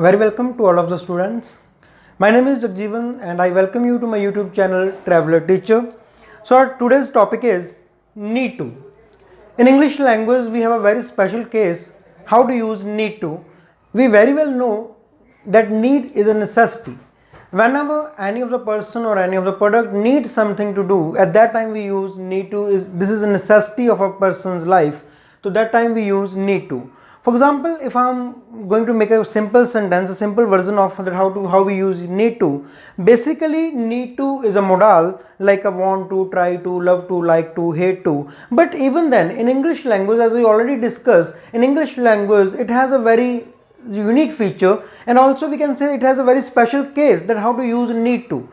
Very welcome to all of the students. My name is Jagjeevan and I welcome you to my YouTube channel Traveler Teacher. So our today's topic is need to. In English language we have a very special case how to use need to. We very well know that need is a necessity. Whenever any of the person or any of the product needs something to do, at that time we use need to. This is a necessity of a person's life. So that time we use need to. For example, if I'm going to make a simple sentence, a simple version of that how we use need to. Basically, need to is a modal like a want to, try to, love to, like to, hate to. But even then, in English language, as we already discussed, in English language, it has a very unique feature, and also we can say it has a very special case that how to use need to.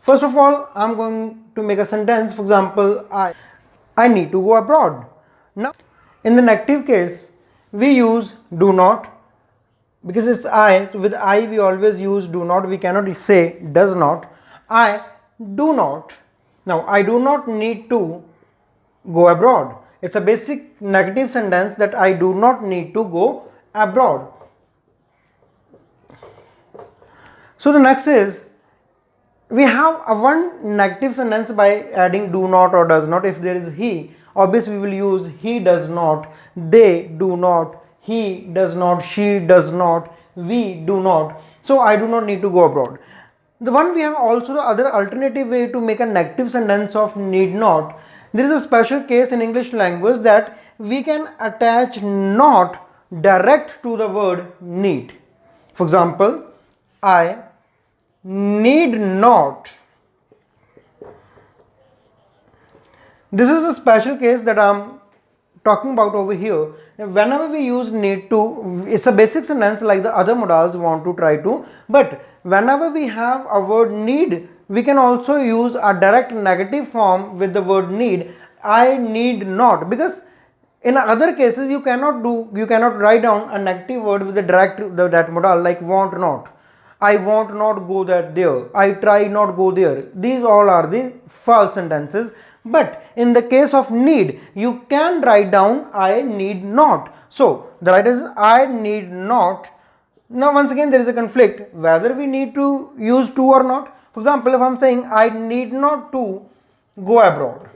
First of all, I'm going to make a sentence. For example, I need to go abroad. Now, in the negative case, we use do not because it's I. So with I we always use do not. We cannot say does not. I do not. Now I do not need to go abroad. It's a basic negative sentence that I do not need to go abroad. So the next is we have a one negative sentence by adding do not or does not. If there is he, obviously we will use he does not, they do not, he does not, she does not, we do not. So I do not need to go abroad. The one we have also the other alternative way to make a negative sentence of need not. There is a special case in English language that we can attach not direct to the word need. For example, I need not. This is a special case that I'm talking about over here. Whenever we use need to, it's a basic sentence like the other modals want to, try to. But whenever we have a word need, we can also use a direct negative form with the word need. I need not, because in other cases you cannot write down a negative word with the direct that modal like want not. I want not go there. I try not go there. These all are the false sentences. But in the case of need, you can write down I need not. So the right is I need not. Now once again there is a conflict whether we need to use to or not. For example, if I'm saying I need not to go abroad,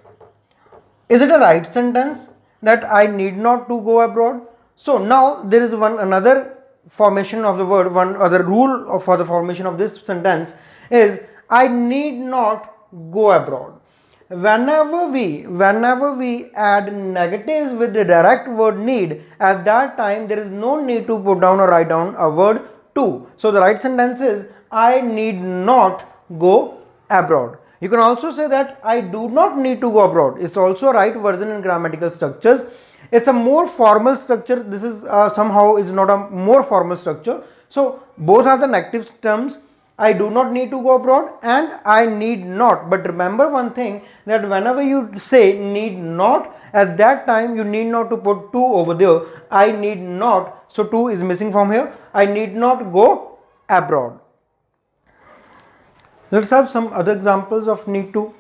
is it a right sentence that I need not to go abroad? So now there is another formation of the word, one other rule for the formation of this sentence is I need not go abroad. Whenever we add negatives with the direct word need, at that time there is no need to put down or write down a word to. So the right sentence is I need not go abroad. You can also say that I do not need to go abroad. It's also a right version in grammatical structures. It's a more formal structure. This is somehow is not a more formal structure. So both are the negative terms. I do not need to go abroad and I need not. But remember one thing, that whenever you say need not, at that time you need not to put to over there. I need not. So to is missing from here. I need not go abroad. Let's have some other examples of need to.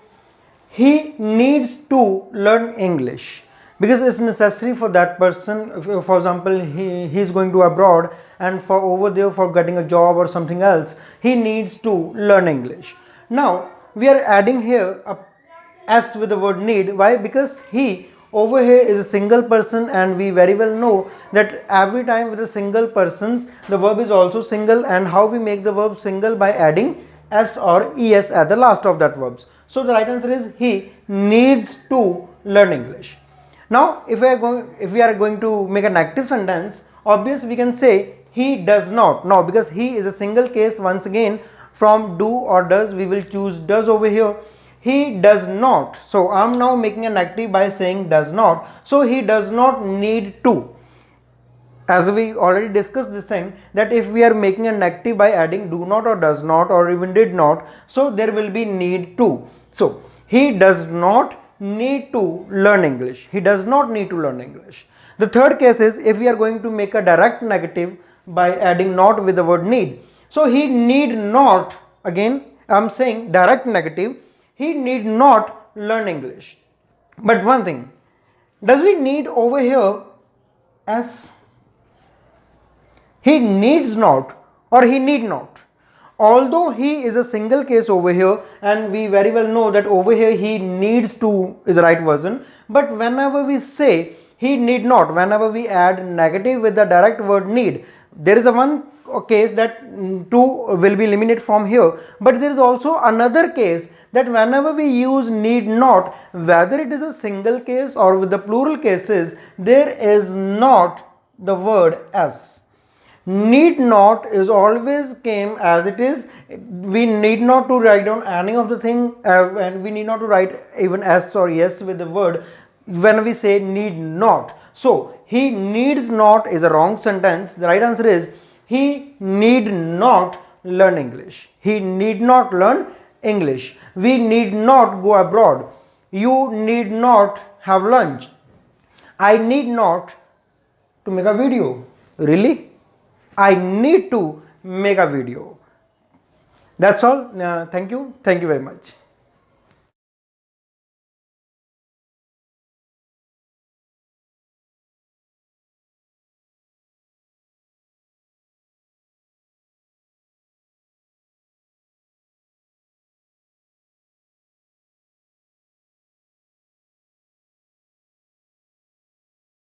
He needs to learn English because it's necessary for that person. For example, he is going to abroad and for over there for getting a job or something else, he needs to learn English. Now we are adding here a s with the word need. Why? Because he over here is a single person, and we very well know that every time with a single persons the verb is also single, and how we make the verb single by adding s or es at the last of that verbs. So the right answer is he needs to learn English. Now if we are going to make a negative sentence, obviously we can say he does not. Now because he is a single case, once again from do or does we will choose does over here. He does not. So I'm now making a negative by saying does not. So he does not need to. As we already discussed this thing, that if we are making a negative by adding do not or does not or even did not, so there will be need to. So he does not need to learn English. He does not need to learn English. The third case is if we are going to make a direct negative by adding not with the word need. So he need not, again I'm saying direct negative, he need not learn English. But one thing, does we need over here as He needs not. or he need not. Although he is a single case over here, and we very well know that over here he needs to is the right version, but whenever we say he need not, whenever we add negative with the direct word need, there is a one case that to will be eliminated from here, but there is also another case that whenever we use need not, whether it is a single case or with the plural cases, there is not the word as. Need not is always came as it is. We need not to write down any of the thing, and we need not to write even s or yes with the word when we say need not. So he needs not is a wrong sentence. The right answer is he need not learn English. He need not learn English. We need not go abroad. You need not have lunch. I need not to make a video. Really? I need to make a video. That's all. Thank you. Thank you very much.